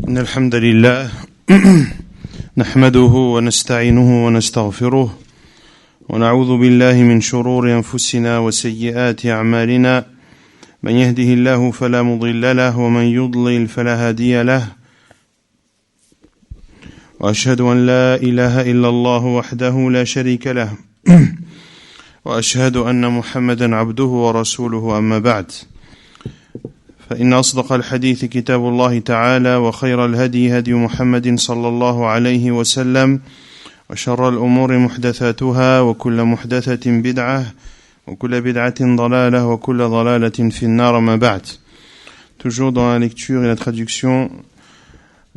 إن الحمد لله نحمده ونستعينه ونستغفره ونعوذ بالله من شرور أنفسنا وسيئات أعمالنا من يهده الله فلا مضل له ومن يضلل فلا هادي له وأشهد أن لا إله إلا الله وحده لا شريك له وأشهد أن محمدا عبده ورسوله أما بعد فإن أصدق الحديث كتاب الله تعالى وخير الهدي هدي محمد صلى الله عليه وسلم وشر الأمور محدثاتها وكل محدثة بدعة وكل بدعة ضلالة وكل ضلالة في النار ما بعد. Toujours dans la lecture et la traduction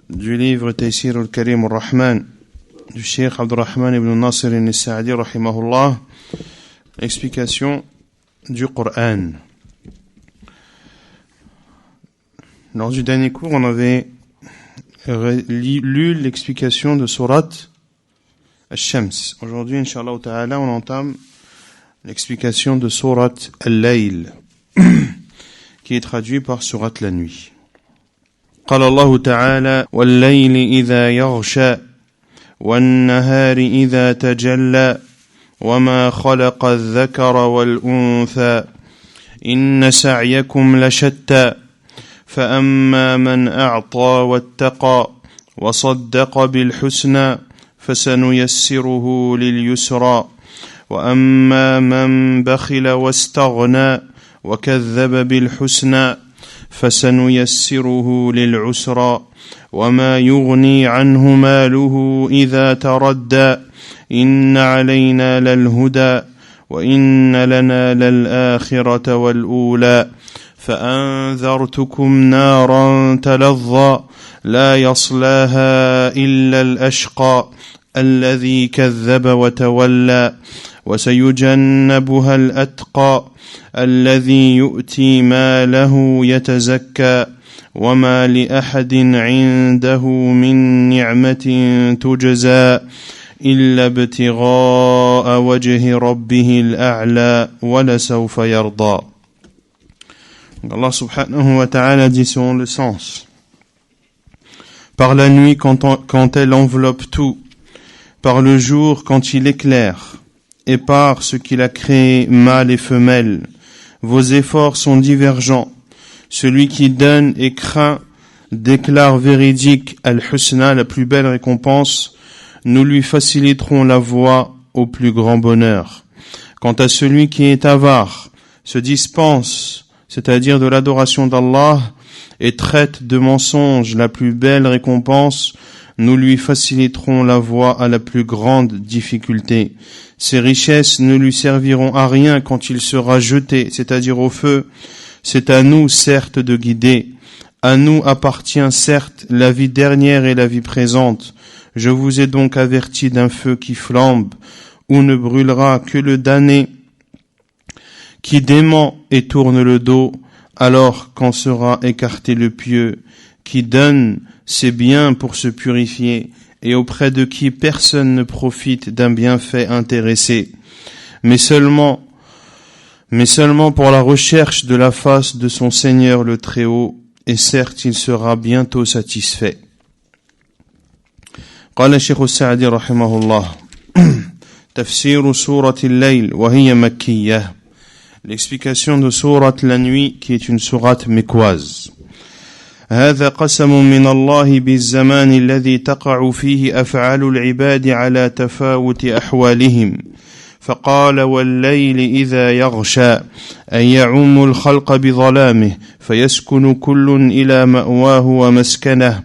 du livre Taysir al-Karim al-Rahman du Cheikh Abdurrahman ibn Nasir al-Sa'di rahimahullah, explication du Coran. Lors du dernier cours, on avait lu l'explication de Surat Al-Shams. Aujourd'hui, Inch'Allah Ta'ala, on entame l'explication de Surat Al-Layl, qui est traduit par Surat la nuit. قال الله تعالى والليل إذا يغشى والنهار إذا تجلى وما خلق الذكر والأنثى إن سعيكم لشتى فأما من أعطى واتقى وصدق بالحسنى فسنيسره لليسرى وأما من بخل واستغنى وكذب بالحسنى فسنيسره للعسرى وما يغني عنه ماله إذا تردى إن علينا للهدى وإن لنا للآخرة والأولى فأنذرتكم نارا تلظى لا يصلاها إلا الأشقى الذي كذب وتولى وسيجنبها الأتقى الذي يؤتي ماله يتزكى وما لأحد عنده من نعمة تجزى إلا ابتغاء وجه ربه الأعلى ولسوف يرضى. Allah subhanahu wa ta'ala dit selon le sens: par la nuit quand elle enveloppe tout, par le jour quand il éclaire, et par ce qu'il a créé mâle et femelle, vos efforts sont divergents. Celui qui donne et craint déclare véridique al-husna, la plus belle récompense, nous lui faciliterons la voie au plus grand bonheur. Quant à celui qui est avare, se dispense, c'est-à-dire de l'adoration d'Allah, et traite de mensonge la plus belle récompense, nous lui faciliterons la voie à la plus grande difficulté. Ses richesses ne lui serviront à rien quand il sera jeté, c'est-à-dire au feu. C'est à nous, certes, de guider. À nous appartient, certes, la vie dernière et la vie présente. Je vous ai donc averti d'un feu qui flambe, où ne brûlera que le damné, qui dément et tourne le dos, alors qu'en sera écarté le pieux, qui donne ses biens pour se purifier, et auprès de qui personne ne profite d'un bienfait intéressé, mais seulement pour la recherche de la face de son Seigneur le Très-Haut, et certes il sera bientôt satisfait. قال الشيخ السعدي رحمه الله تفسير سورة الليل وهي مكية. L'explication de sourate la nuit qui est une sourate mécoise. هذا قسم من الله بالزمان الذي تقع فيه أفعال العباد على تفاوت أحوالهم فقال والليل إذا يغشى أي يعم الخلق بظلامه فيسكن كل إلى مأواه ومسكنه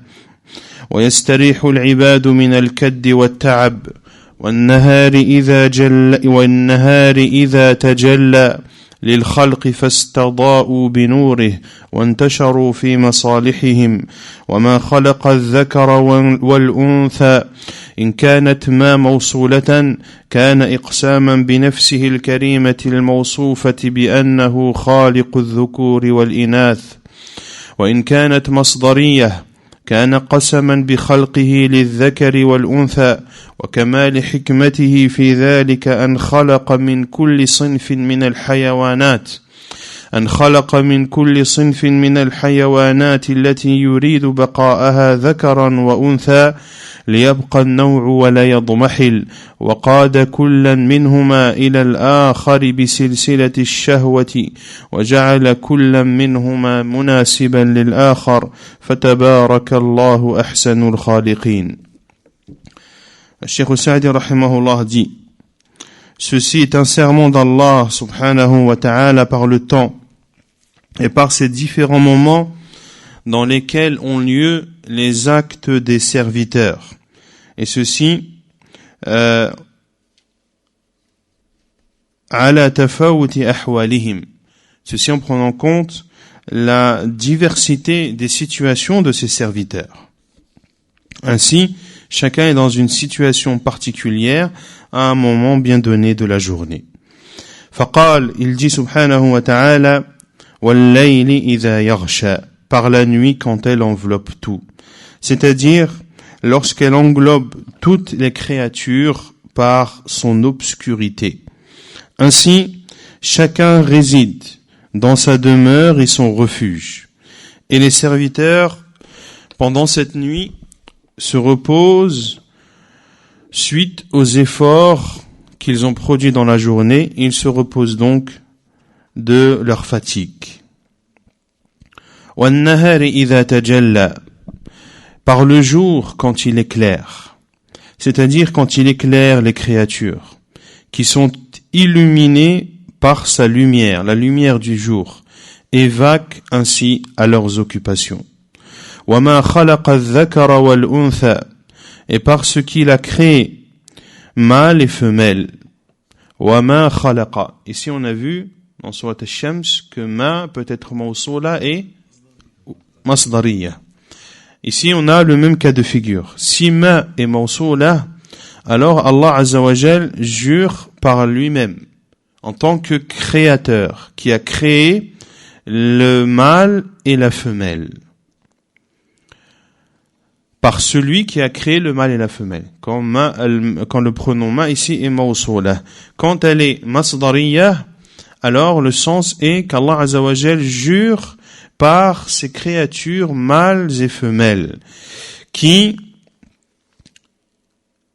ويستريح العباد من الكد والتعب والنهار إذا تجلى للخلق فاستضاءوا بنوره وانتشروا في مصالحهم وما خلق الذكر والأنثى إن كانت ما موصولة كان إقساما بنفسه الكريمة الموصوفة بأنه خالق الذكور والإناث وإن كانت مصدرية كان قسما بخلقه للذكر والأنثى وكمال حكمته في ذلك أن خلق من كل صنف من الحيوانات أن خلق من كل صنف من الحيوانات التي يريد بقاءها ذكرا وأنثى ليبقى النوع ولا يضمحل وقاد كلا منهما إلى الآخر بسلسلة الشهوة وجعل كلا منهما مناسبا للآخر فتبارك الله أحسن الخالقين. Cheikh Sa'di rahimahullah dit: ceci est un serment d'Allah subhanahu wa ta'ala par le temps et par ces différents moments dans lesquels ont lieu les actes des serviteurs. Et ceci ala tafawuti ahwalihim. Ceci en prenant en compte la diversité des situations de ces serviteurs. Ainsi, chacun est dans une situation particulière à un moment bien donné de la journée. Faqal, il dit subhanahu wa ta'ala, wal-layli idha yaghsha, par la nuit quand elle enveloppe tout. C'est-à-dire, lorsqu'elle englobe toutes les créatures par son obscurité. Ainsi, chacun réside dans sa demeure et son refuge. Et les serviteurs, pendant cette nuit, se reposent suite aux efforts qu'ils ont produits dans la journée. Ils se reposent donc de leur fatigue. وَالنَّهَارِ إِذَا تَجَلَّى, par le jour quand il éclaire, c'est-à-dire quand il éclaire les créatures qui sont illuminées par sa lumière, la lumière du jour, et vaquent ainsi à leurs occupations. وَمَا خَلَقَ الذَّكَرَ وَالْأُنْثَى, et par ce qu'il a créé mâle et femelle. وَمَا خَلَقَ, ici on a vu dans Surat Al-Shams que ma peut être mawsoula et masdariya. Ici on a le même cas de figure. Si ma est mawsoula, alors Allah Azza wa Jal jure par lui-même en tant que créateur qui a créé le mâle et la femelle. Par celui qui a créé le mâle et la femelle. Quand le pronom ma ici est mawsoula. Quand elle est masdariya, alors le sens est qu'Allah Azza wa Jal jure par ces créatures mâles et femelles qui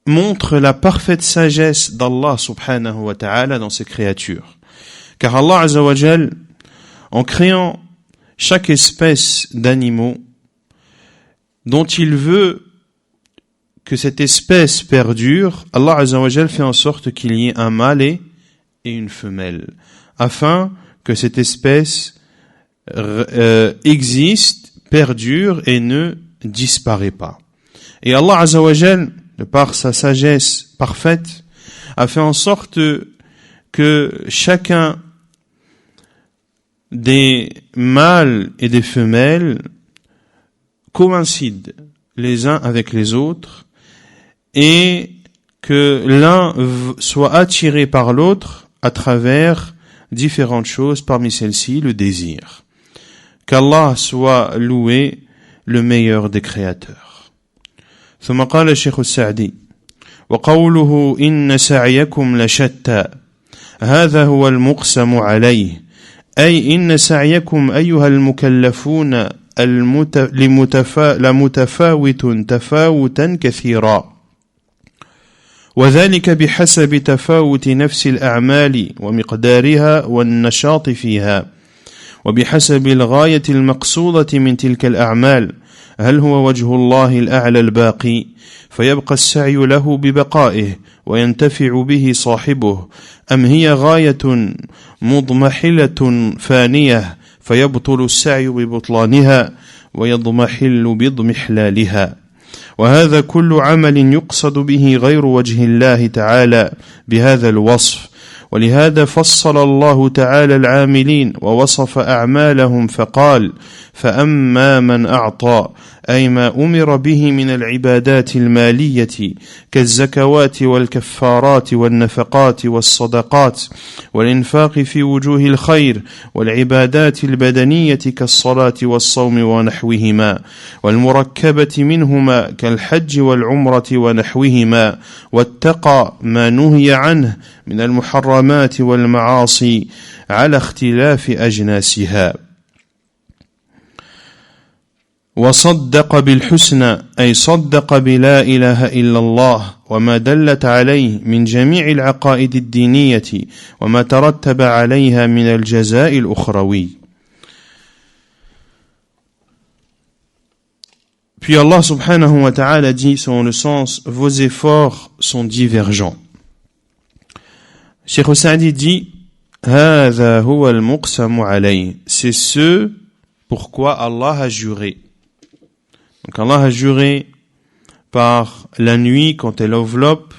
montrent la parfaite sagesse d'Allah subhanahu wa ta'ala dans ces créatures. Car Allah Azza wa Jal, en créant chaque espèce d'animaux dont il veut que cette espèce perdure, Allah Azza wa Jal fait en sorte qu'il y ait un mâle et une femelle, afin que cette espèce existe, perdure et ne disparaît pas. Et Allah Azza wa Jal, de par sa sagesse parfaite, a fait en sorte que chacun des mâles et des femelles coïncident les uns avec les autres et que l'un soit attiré par l'autre à travers différentes choses, parmi celles-ci le désir. Qu'Allah soit loué, le meilleur des créateurs. ثم قال الشيخ السعدي وقوله إن سعيكم لشتى هذا هو المقسم عليه أي إن سعيكم أيها المكلفون لمتفاوت تفاوتا كثيرا وذلك بحسب تفاوت نفس الأعمال ومقدارها والنشاط فيها وبحسب الغاية المقصودة من تلك الأعمال هل هو وجه الله الأعلى الباقي فيبقى السعي له ببقائه وينتفع به صاحبه أم هي غاية مضمحلة فانية فيبطل السعي ببطلانها ويضمحل باضمحلالها وهذا كل عمل يقصد به غير وجه الله تعالى بهذا الوصف ولهذا فصل الله تعالى العاملين ووصف أعمالهم فقال فأما من أعطى أي ما أمر به من العبادات المالية كالزكوات والكفارات والنفقات والصدقات والإنفاق في وجوه الخير والعبادات البدنية كالصلاة والصوم ونحوهما والمركبة منهما كالحج والعمرة ونحوهما واتقى ما نهي عنه من المحرمات والمعاصي على اختلاف أجناسها وصدق بالحسنى أي صدق بلا إله إلا الله وما دلت عليه من جميع العقائد الدينية وما ترتب عليها من الجزاء الأخروي. Puis Allah subhanahu wa ta'ala dit selon le sens, vos efforts sont divergents. Cheikh Sa'di dit, هذا هو المقسم عليه, c'est ce pourquoi Allah a juré. Donc Allah a juré par la nuit quand elle enveloppe,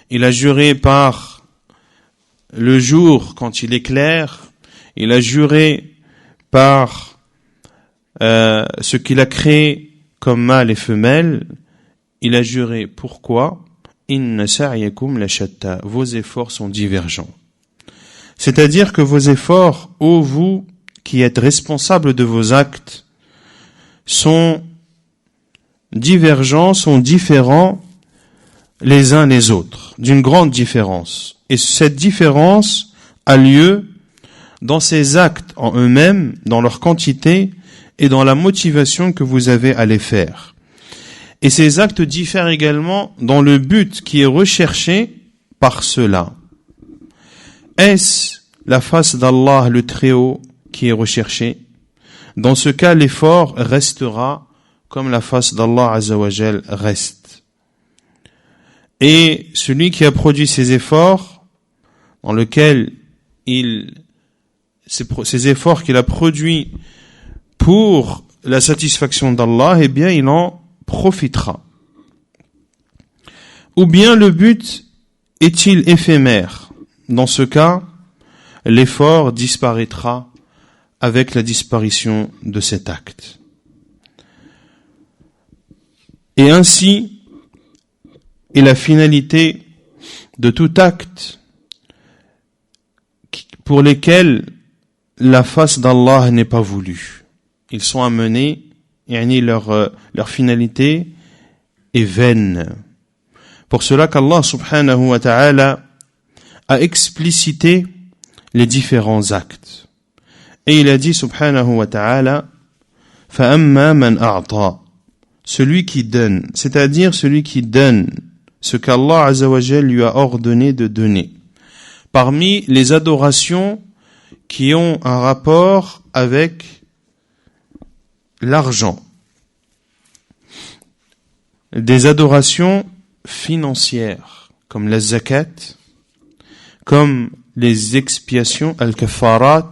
il a juré par le jour quand il éclaire, il a juré par ce qu'il a créé comme mâle et femelle, il a juré pourquoi? Inna sa'yakum la shatta, vos efforts sont divergents. C'est-à-dire que vos efforts, ô vous qui êtes responsables de vos actes, sont divergents, sont différents les uns les autres, d'une grande différence. Et cette différence a lieu dans ces actes en eux-mêmes, dans leur quantité et dans la motivation que vous avez à les faire. Et ces actes diffèrent également dans le but qui est recherché par cela. Est-ce la face d'Allah le Très-Haut qui est recherché? Dans ce cas, l'effort restera comme la face d'Allah Azza wa Jal reste. Et celui qui a produit ces efforts, dans lequel ces efforts qu'il a produits pour la satisfaction d'Allah, eh bien, il en profitera. Ou bien le but est-il éphémère? Dans ce cas, l'effort disparaîtra avec la disparition de cet acte. Et ainsi est la finalité de tout acte pour lesquels la face d'Allah n'est pas voulue. Ils sont amenés, leur finalité est vaine. Pour cela qu'Allah subhanahu wa ta'ala a explicité les différents actes. Et il a dit subhanahu wa ta'ala, فَأَمَّا مَنْ أَعْطَى, celui qui donne, c'est-à-dire celui qui donne ce qu'Allah Azza wa Jal lui a ordonné de donner. Parmi les adorations qui ont un rapport avec l'argent, des adorations financières, comme la zakat, comme les expiations, al-kafarat,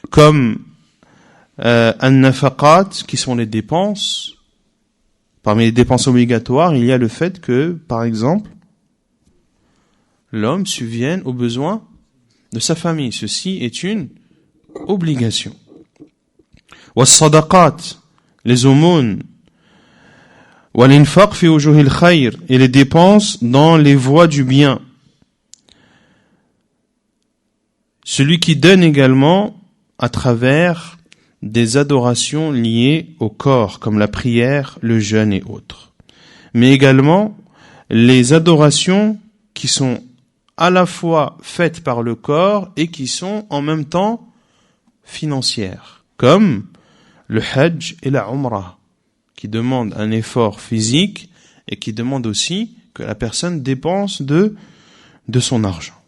comme an-nafaqat, qui sont les dépenses. Parmi les dépenses obligatoires, il y a le fait que, par exemple, l'homme subvienne aux besoins de sa famille. Ceci est une obligation. Was-sadaqat, les aumônes, wal-infaq fi wujuhil khayr, et les dépenses dans les voies du bien. Celui qui donne également à travers des adorations liées au corps, comme la prière, le jeûne et autres. Mais également les adorations qui sont à la fois faites par le corps et qui sont en même temps financières, comme le hajj et la umrah, qui demandent un effort physique et qui demandent aussi que la personne dépense de son argent.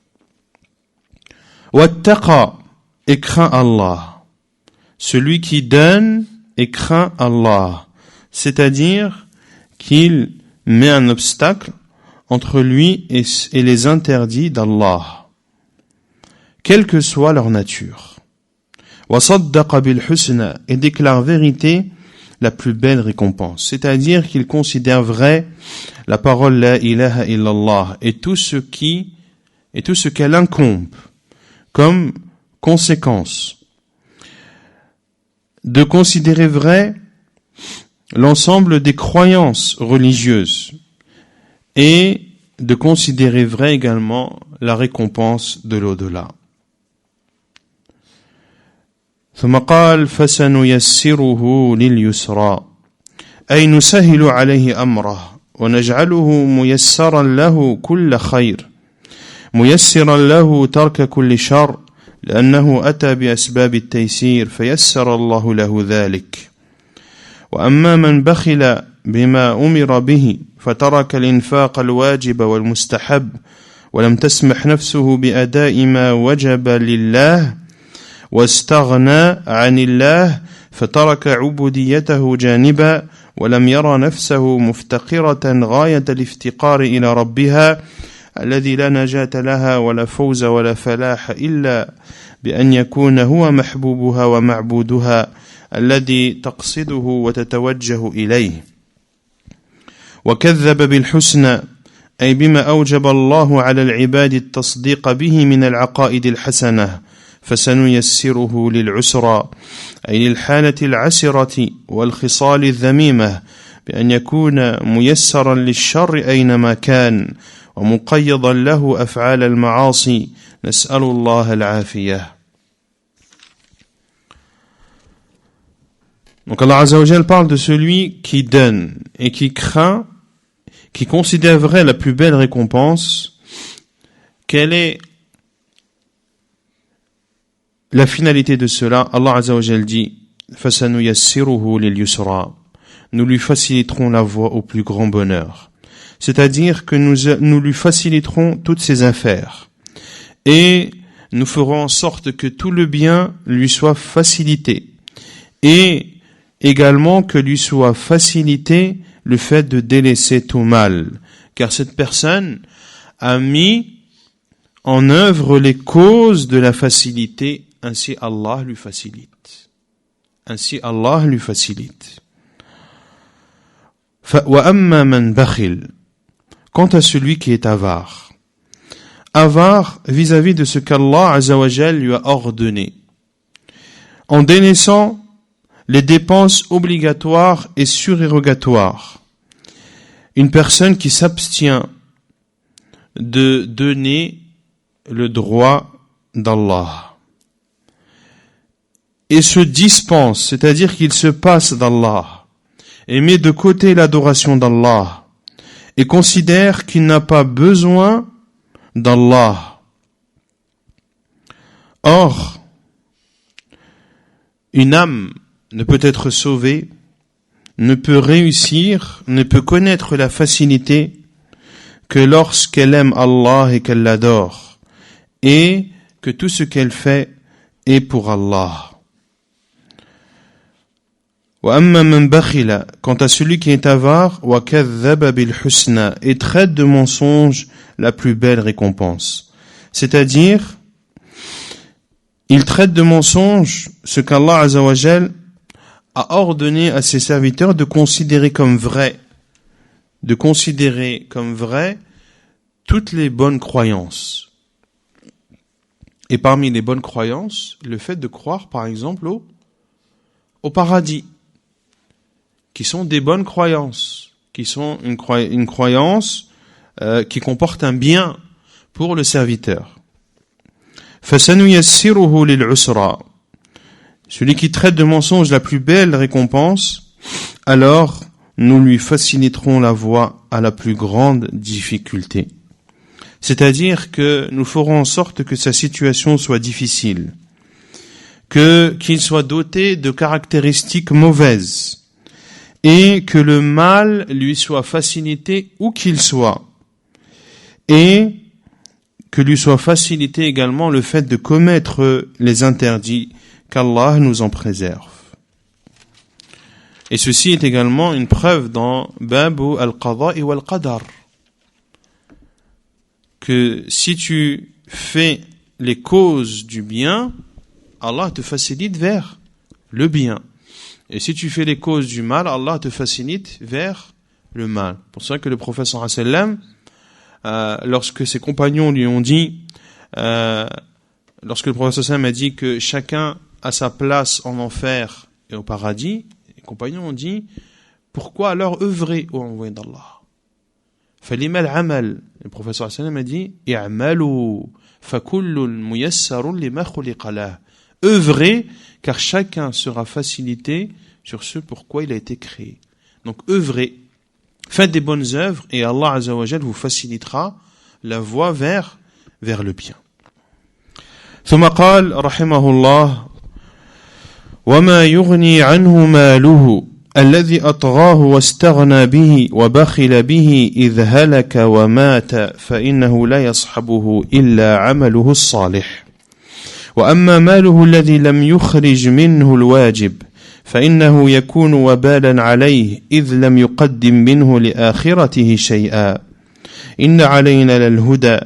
Wattaqa, et craint Allah. Celui qui donne et craint Allah, c'est-à-dire qu'il met un obstacle entre lui et les interdits d'Allah, quelle que soit leur nature. وَصَدَّقَ بِالْحُسْنَى, et déclare vérité la plus belle récompense, c'est-à-dire qu'il considère vrai la parole la ilaha illallah et tout ce qu'elle incombe comme conséquence de considérer vrai l'ensemble des croyances religieuses et de considérer vrai également la récompense de l'au-delà. ثم قال فسنيسره لليسرى أي نسهل عليه أمره ونجعله ميسرا له كل خير ميسرا له ترك كل شر لأنه أتى بأسباب التيسير فيسر الله له ذلك وأما من بخل بما أمر به فترك الإنفاق الواجب والمستحب ولم تسمح نفسه بأداء ما وجب لله واستغنى عن الله فترك عبوديته جانبا ولم يرى نفسه مفتقرة غاية الافتقار إلى ربها الذي لا نجاة لها ولا فوز ولا فلاح إلا بأن يكون هو محبوبها ومعبودها الذي تقصده وتتوجه إليه وكذب بالحسنى أي بما أوجب الله على العباد التصديق به من العقائد الحسنة فسنيسره للعسرى أي للحالة العسرة والخصال الذميمة بأن يكون ميسرا للشر أينما كان ومقيضا له أفعال المعاصي نسأل الله العافية. Donc Allah Azza wa Jal parle de celui qui donne et qui craint, qui considère vrai la plus belle récompense. Quelle est la finalité de cela? Allah Azza wa Jal dit فَسَنُيَسِّرُهُ لِلْيُسْرَى Nous lui faciliterons la voie au plus grand bonheur. C'est-à-dire que nous lui faciliterons toutes ses affaires. Et nous ferons en sorte que tout le bien lui soit facilité. Et également que lui soit facilité le fait de délaisser tout mal. Car cette personne a mis en œuvre les causes de la facilité, ainsi Allah lui facilite. Ainsi Allah lui facilite. وَأَمَّا مَنْ بَخِلْ Quant à celui qui est avare. Avare vis-à-vis de ce qu'Allah Azza wa Jal lui a ordonné. En délaissant les dépenses obligatoires et surérogatoires. Une personne qui s'abstient de donner le droit d'Allah. Et se dispense, c'est-à-dire qu'il se passe d'Allah. Et met de côté l'adoration d'Allah. Et considère qu'il n'a pas besoin d'Allah. Or, une âme ne peut être sauvée, ne peut réussir, ne peut connaître la facilité que lorsqu'elle aime Allah et qu'elle l'adore, et que tout ce qu'elle fait est pour Allah. وَأَمَّا مَنْ بَخِلَ Quant à celui qui est avare, وَكَذَّبَ بِالْحُسْنَى et traite de mensonge la plus belle récompense. C'est-à-dire, il traite de mensonge ce qu'Allah Azza wa Jal a ordonné à ses serviteurs de considérer comme vrai toutes les bonnes croyances. Et parmi les bonnes croyances, le fait de croire par exemple au paradis, qui sont des bonnes croyances, qui sont une croyance qui comporte un bien pour le serviteur. فَسَنُيَسِّرُهُ لِلْعُسْرَى Celui qui traite de mensonge la plus belle récompense, alors nous lui faciliterons la voie à la plus grande difficulté. C'est-à-dire que nous ferons en sorte que sa situation soit difficile, qu'il soit doté de caractéristiques mauvaises, et que le mal lui soit facilité où qu'il soit, et que lui soit facilité également le fait de commettre les interdits, qu'Allah nous en préserve. Et ceci est également une preuve dans Babu al-Qada wal-Qadar, que si tu fais les causes du bien, Allah te facilite vers le bien. Et si tu fais les causes du mal, Allah te facilite vers le mal. C'est pour ça que le prophète sallallahu alayhi wa sallam, lorsque ses compagnons lui ont dit, lorsque le prophète sallallahu alayhi wa sallam a dit que chacun a sa place en enfer et au paradis, les Les compagnons ont dit, pourquoi alors œuvrer au envoyé d'Allah? فلما العمل. Le professeur sallam a dit, اعملوا فكل ميسر لما خلق له. Œuvrez, car chacun sera facilité sur ce pourquoi il a été créé. Donc œuvrez, faites des bonnes œuvres et Allah Azza wa Jal vous facilitera la voie vers le bien. ثم قال رحمه الله وما يغني عنه ماله الذي أطغاه واستغنى به وبخل به إذ هلك ومات فإنه لا يصحبه إلا عمله الصالح وأما ماله الذي لم يخرج منه الواجب فإنه يكون وبالا عليه إذ لم يقدم منه لآخرته شيئا إن علينا للهدى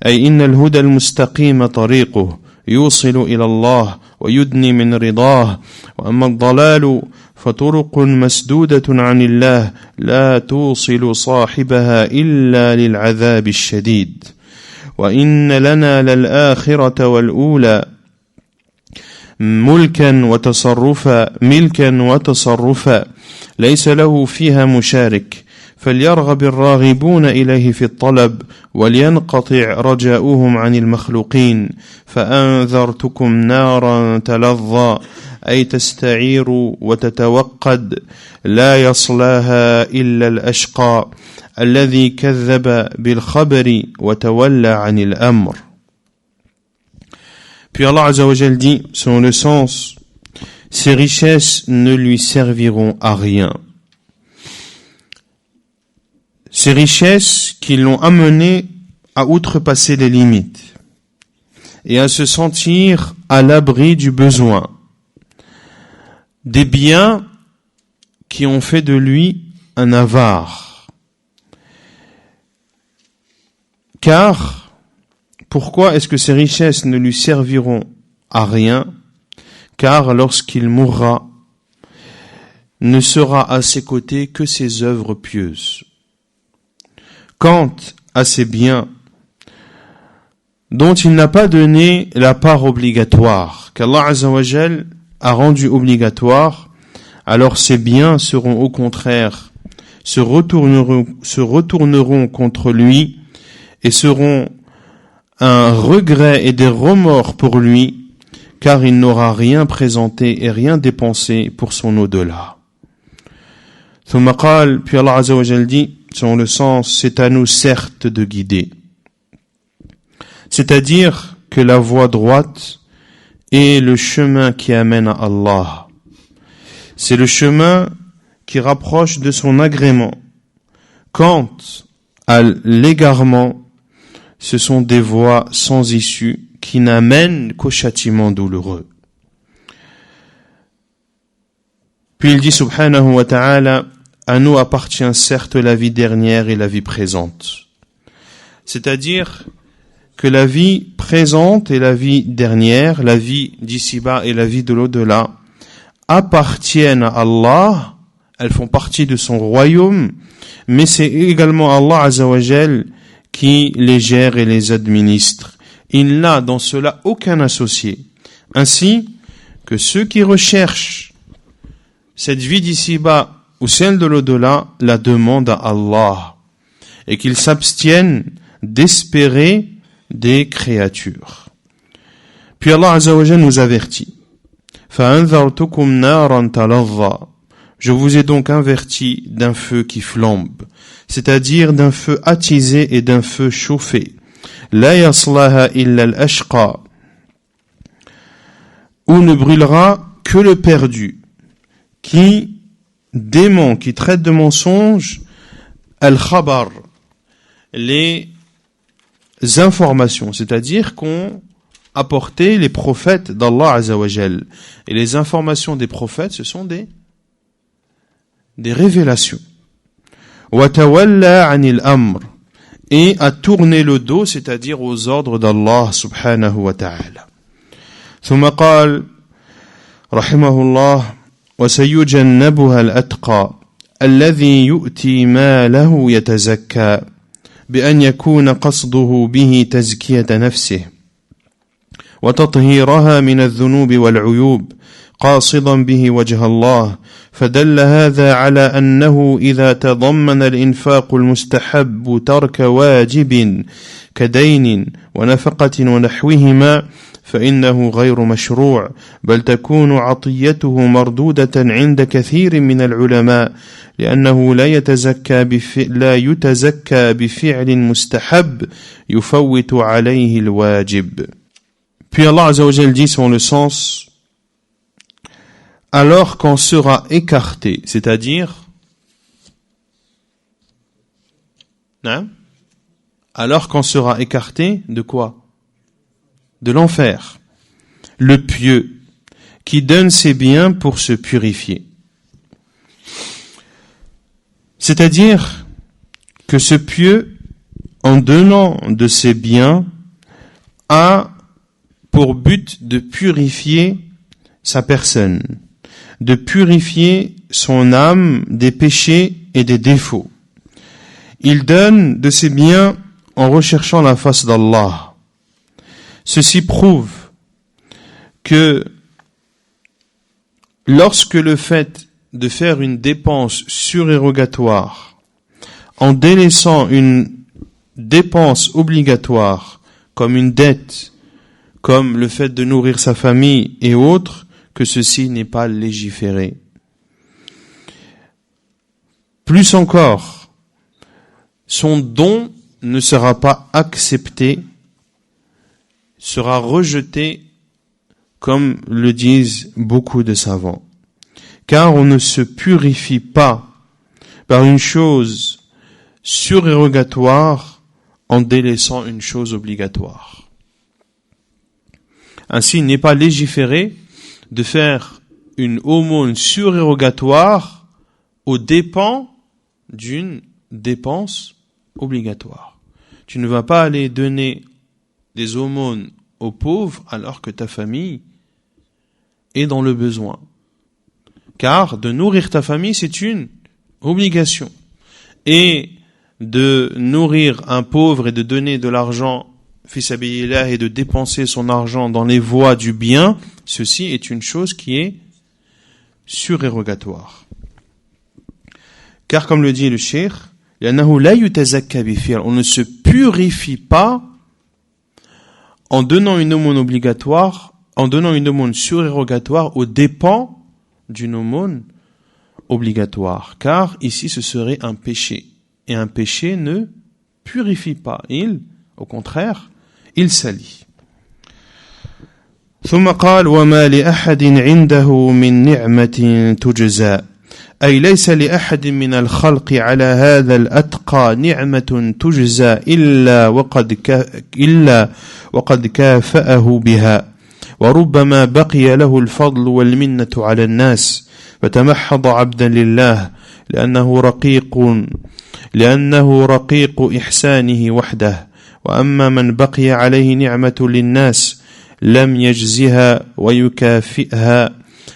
أي إن الهدى المستقيم طريقه يوصل إلى الله ويدني من رضاه وأما الضلال فطرق مسدودة عن الله لا توصل صاحبها إلا للعذاب الشديد وإن لنا للآخرة والأولى ملكا وتصرفا ليس له فيها مشارك فليرغب الراغبون إليه في الطلب ولينقطع رجاؤهم عن المخلوقين فأنذرتكم نارا تلظى أي تستعير وتتوقد لا يصلاها إلا الأشقى الذي كذب بالخبر وتولى عن الأمر. Puis Allah Azza wa Jal dit, selon le sens, ces richesses ne lui serviront à rien. Ces richesses qui l'ont amené à outrepasser les limites et à se sentir à l'abri du besoin, des biens qui ont fait de lui un avare. Car, pourquoi est-ce que ces richesses ne lui serviront à rien? Car lorsqu'il mourra, ne sera à ses côtés que ses œuvres pieuses. Quant à ces biens dont il n'a pas donné la part obligatoire, qu'Allah Azza wa Jal a rendu obligatoire, alors ces biens seront au contraire, se retourneront contre lui et seront un regret et des remords pour lui, car il n'aura rien présenté et rien dépensé pour son au-delà. ثم قال, puis Allah Azza wa Jal dit, selon le sens, c'est à nous certes de guider. C'est-à-dire que la voie droite est le chemin qui amène à Allah. C'est le chemin qui rapproche de son agrément. Quant à l'égarement, ce sont des voies sans issue qui n'amènent qu'au châtiment douloureux. Puis il dit subhanahu wa ta'ala, à nous appartient certes la vie dernière et la vie présente. C'est-à-dire que la vie présente et la vie dernière, la vie d'ici-bas et la vie de l'au-delà, appartiennent à Allah, elles font partie de son royaume, mais c'est également Allah Azza wa Jal qui les gère et les administre. Il n'a dans cela aucun associé. Ainsi que ceux qui recherchent cette vie d'ici-bas ou celle de l'au-delà la demandent à Allah et qu'ils s'abstiennent d'espérer des créatures. Puis Allah Azza wa Jal nous avertit. فَأَنذَرْتُكُمْ نَارًا تَلَظَّى. Je vous ai donc averti d'un feu qui flambe, c'est-à-dire d'un feu attisé et d'un feu chauffé. لَا يَصْلَاهَا إِلَّا الْأَشْقَى. Où ne brûlera que le perdu, qui dément, qui traite de mensonge, al-khabar, les informations, c'est-à-dire qu'ont apporté les prophètes d'Allah Azza wa Jal. Et les informations des prophètes, ce sont des révélations. وَتَوَلَّى عَنِ الْأَمْرِ. Et à tourner le dos, c'est-à-dire aux ordres d'Allah subhanahu wa ta'ala. ثم قال رحمه الله وسيجنبها الأتقى الذي يؤتي ماله يتزكى بأن يكون قصده به تزكية نفسه وتطهيرها من الذنوب والعيوب قاصدا به وجه الله فدل هذا على أنه إذا تضمن الإنفاق المستحب ترك واجب كدين ونفقة ونحوهما فإنه غير مشروع بل تكون عطيته مردودة عند كثير من العلماء لأنه لا يتزكى بفعل مستحب يفوت عليه الواجب. Puis Allah Azza wa Jal dit selon le sens alors qu'on sera écarté, c'est-à-dire alors qu'on sera écarté de quoi? De l'enfer. Le pieux qui donne ses biens pour se purifier. C'est-à-dire que ce pieux, en donnant de ses biens, a pour but de purifier sa personne, de purifier son âme des péchés et des défauts. Il donne de ses biens en recherchant la face d'Allah. Ceci prouve que lorsque le fait de faire une dépense surérogatoire en délaissant une dépense obligatoire comme une dette, comme le fait de nourrir sa famille et autres, que ceci n'est pas légiféré. Plus encore, son don ne sera pas accepté, sera rejeté, comme le disent beaucoup de savants. Car on ne se purifie pas par une chose surérogatoire en délaissant une chose obligatoire. Ainsi, il n'est pas légiféré de faire une aumône surérogatoire aux dépens d'une dépense obligatoire. Tu ne vas pas aller donner des aumônes aux pauvres alors que ta famille est dans le besoin. Car de nourrir ta famille, c'est une obligation. Et de nourrir un pauvre et de donner de l'argent fi sabilillah et de dépenser son argent dans les voies du bien, ceci est une chose qui est surérogatoire. Car comme le dit le cheikh, on ne se purifie pas en donnant une aumône obligatoire, en donnant une aumône surérogatoire aux dépens d'une aumône obligatoire. Car ici ce serait un péché. Et un péché ne purifie pas. Au contraire, il salit. ثم قال وما لأحد عنده من نعمة تجزى أي ليس لأحد من الخلق على هذا الأتقى نعمة تجزى إلا وقد كافأه بها وربما بقي له الفضل والمنة على الناس فتمحض عبدا لله لأنه رقيق إحسانه وحده وأما من بقي عليه نعمة للناس لم يجزها ويكافئها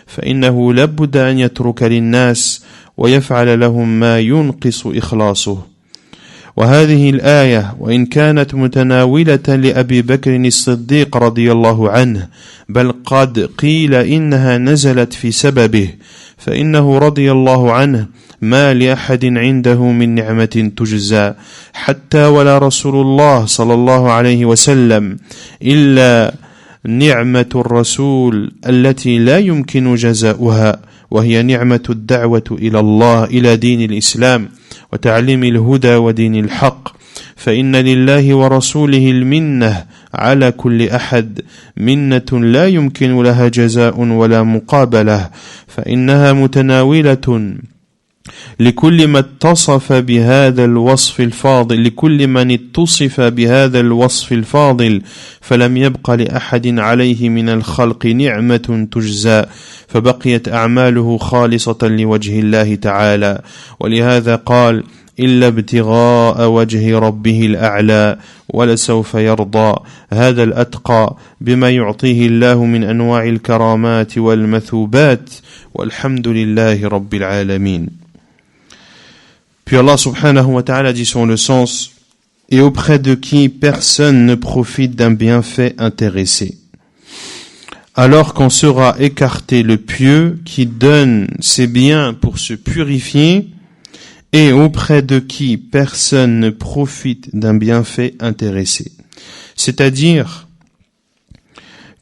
فإنه لابد أن يترك للناس ويفعل لهم ما ينقص إخلاصه. وهذه الآية وإن كانت متناولة لأبي بكر الصديق رضي الله عنه بل قد قيل إنها نزلت في سببه فإنه رضي الله عنه ما لأحد عنده من نعمة تجزى حتى ولا رسول الله صلى الله عليه وسلم إلا نعمة الرسول التي لا يمكن جزاؤها وهي نعمة الدعوة إلى الله إلى دين الإسلام وتعليم الهدى ودين الحق فإن لله ورسوله المنة على كل أحد منة لا يمكن لها جزاء ولا مقابلة فإنها متناولة لكل من اتصف بهذا الوصف الفاضل فلم يبق لأحد عليه من الخلق نعمة تجزى فبقيت أعماله خالصة لوجه الله تعالى ولهذا قال إلا ابتغاء وجه ربه الأعلى ولسوف يرضى هذا الأتقى بما يعطيه الله من أنواع الكرامات والمثوبات والحمد لله رب العالمين. Puis Allah subhanahu wa ta'ala dit selon le sens, et auprès de qui personne ne profite d'un bienfait intéressé. alors qu'en sera écarté le pieux qui donne ses biens pour se purifier et auprès de qui personne ne profite d'un bienfait intéressé. C'est-à-dire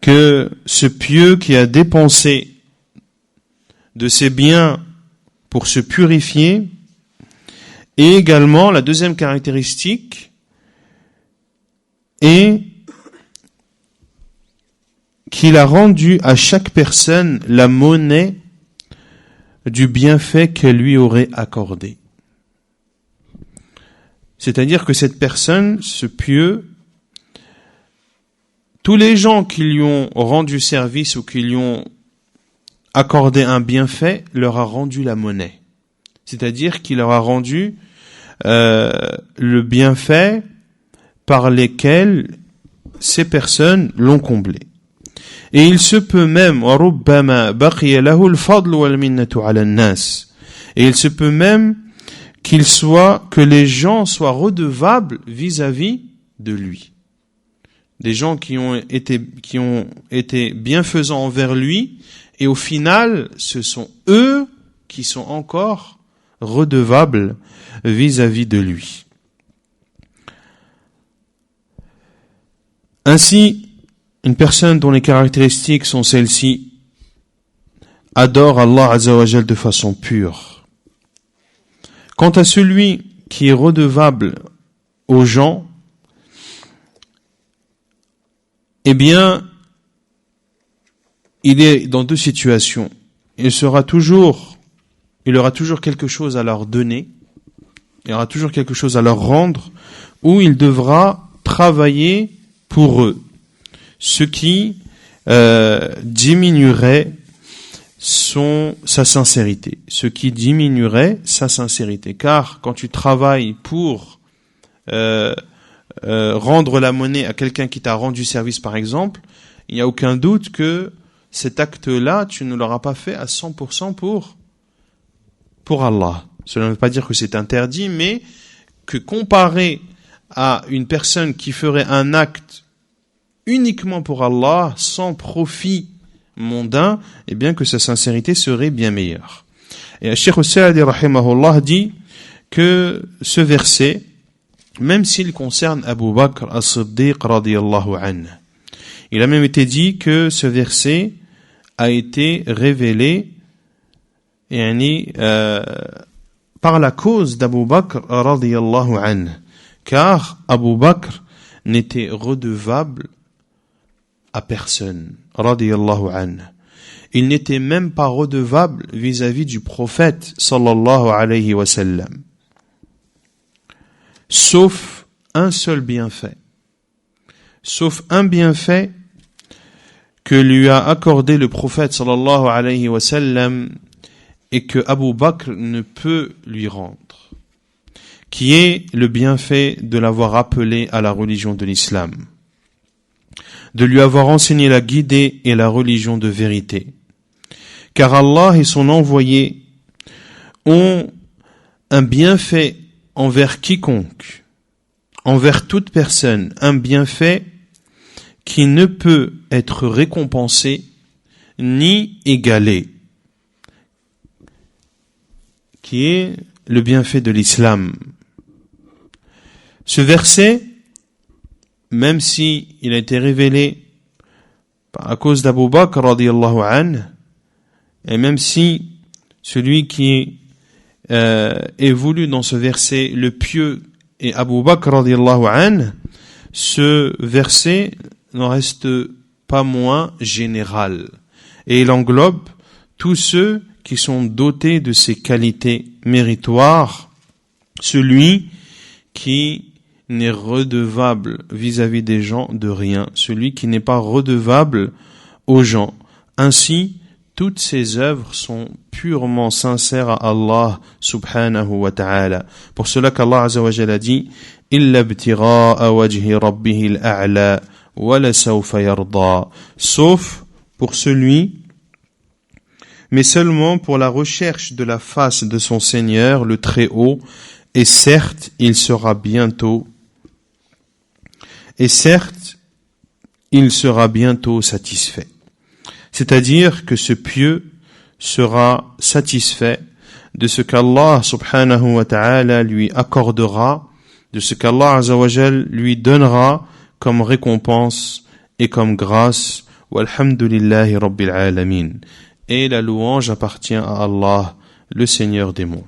que ce pieux qui a dépensé de ses biens pour se purifier, et également la deuxième caractéristique est qu'il a rendu à chaque personne la monnaie du bienfait qu'elle lui aurait accordé. C'est-à-dire que cette personne, ce pieux, tous les gens qui lui ont rendu service ou qui lui ont accordé un bienfait, leur a rendu la monnaie. C'est-à-dire qu'il leur a rendu le bienfait par lesquels ces personnes l'ont comblé. Et il se peut même, et il se peut même que les gens soient redevables vis-à-vis de lui. Des gens qui ont été bienfaisants envers lui, et au final, ce sont eux qui sont encore redevables vis-à-vis de lui. Ainsi, une personne dont les caractéristiques sont celles-ci adore Allah Azza wa Jal de façon pure. Quant à celui qui est redevable aux gens, eh bien, il est dans deux situations. Il aura toujours quelque chose à leur donner, il aura toujours quelque chose à leur rendre, ou il devra travailler pour eux, ce qui diminuerait sa sincérité. Car quand tu travailles pour rendre la monnaie à quelqu'un qui t'a rendu service, par exemple, il n'y a aucun doute que cet acte-là, tu ne l'auras pas fait à 100% pour Allah. Cela ne veut pas dire que c'est interdit, mais que comparé à une personne qui ferait un acte uniquement pour Allah, sans profit mondain, eh bien que sa sincérité serait bien meilleure. Et Cheikh Saadi rahimahullah dit que ce verset, même s'il concerne Abu Bakr as-Siddiq radiyallahu anhu, il a même été dit que ce verset a été révélé par la cause d'Abu Bakr radiyallahu anhu, car Abu Bakr n'était redevable à personne radiyallahu anhu. Il n'était même pas redevable vis-à-vis du prophète sallallahu alayhi wa sallam, sauf un seul bienfait, que lui a accordé le prophète sallallahu alayhi wa sallam et que Abu Bakr ne peut lui rendre, qui est le bienfait de l'avoir appelé à la religion de l'islam, de lui avoir enseigné la guidée et la religion de vérité. Car Allah et son envoyé ont un bienfait envers quiconque, envers toute personne, un bienfait qui ne peut être récompensé ni égalé, qui est le bienfait de l'islam. Ce verset, même si il a été révélé à cause d'Abu Bakr radiyallahu anhu, et même si celui qui est voulu dans ce verset, le pieux, est Abu Bakr radiyallahu anhu, ce verset n'en reste pas moins général. Et il englobe tous ceux qui sont dotés de ces qualités méritoires, celui qui n'est redevable vis-à-vis des gens de rien, celui qui n'est pas redevable aux gens. Ainsi, toutes ces œuvres sont purement sincères à Allah subhanahu wa ta'ala. Pour cela qu'Allah azza wa jalla dit « Illa ibtigha'a wajhi rabbihil a'la wa la sawfa yarda » sauf pour celui, mais seulement pour la recherche de la face de son Seigneur, le Très-Haut, et certes, il sera bientôt satisfait. C'est-à-dire que ce pieux sera satisfait de ce qu'Allah subhanahu wa ta'ala lui accordera, de ce qu'Allah azza wa jal lui donnera comme récompense et comme grâce. Walhamdulillahi rabbil alamin. Et la louange appartient à Allah, le Seigneur des mondes.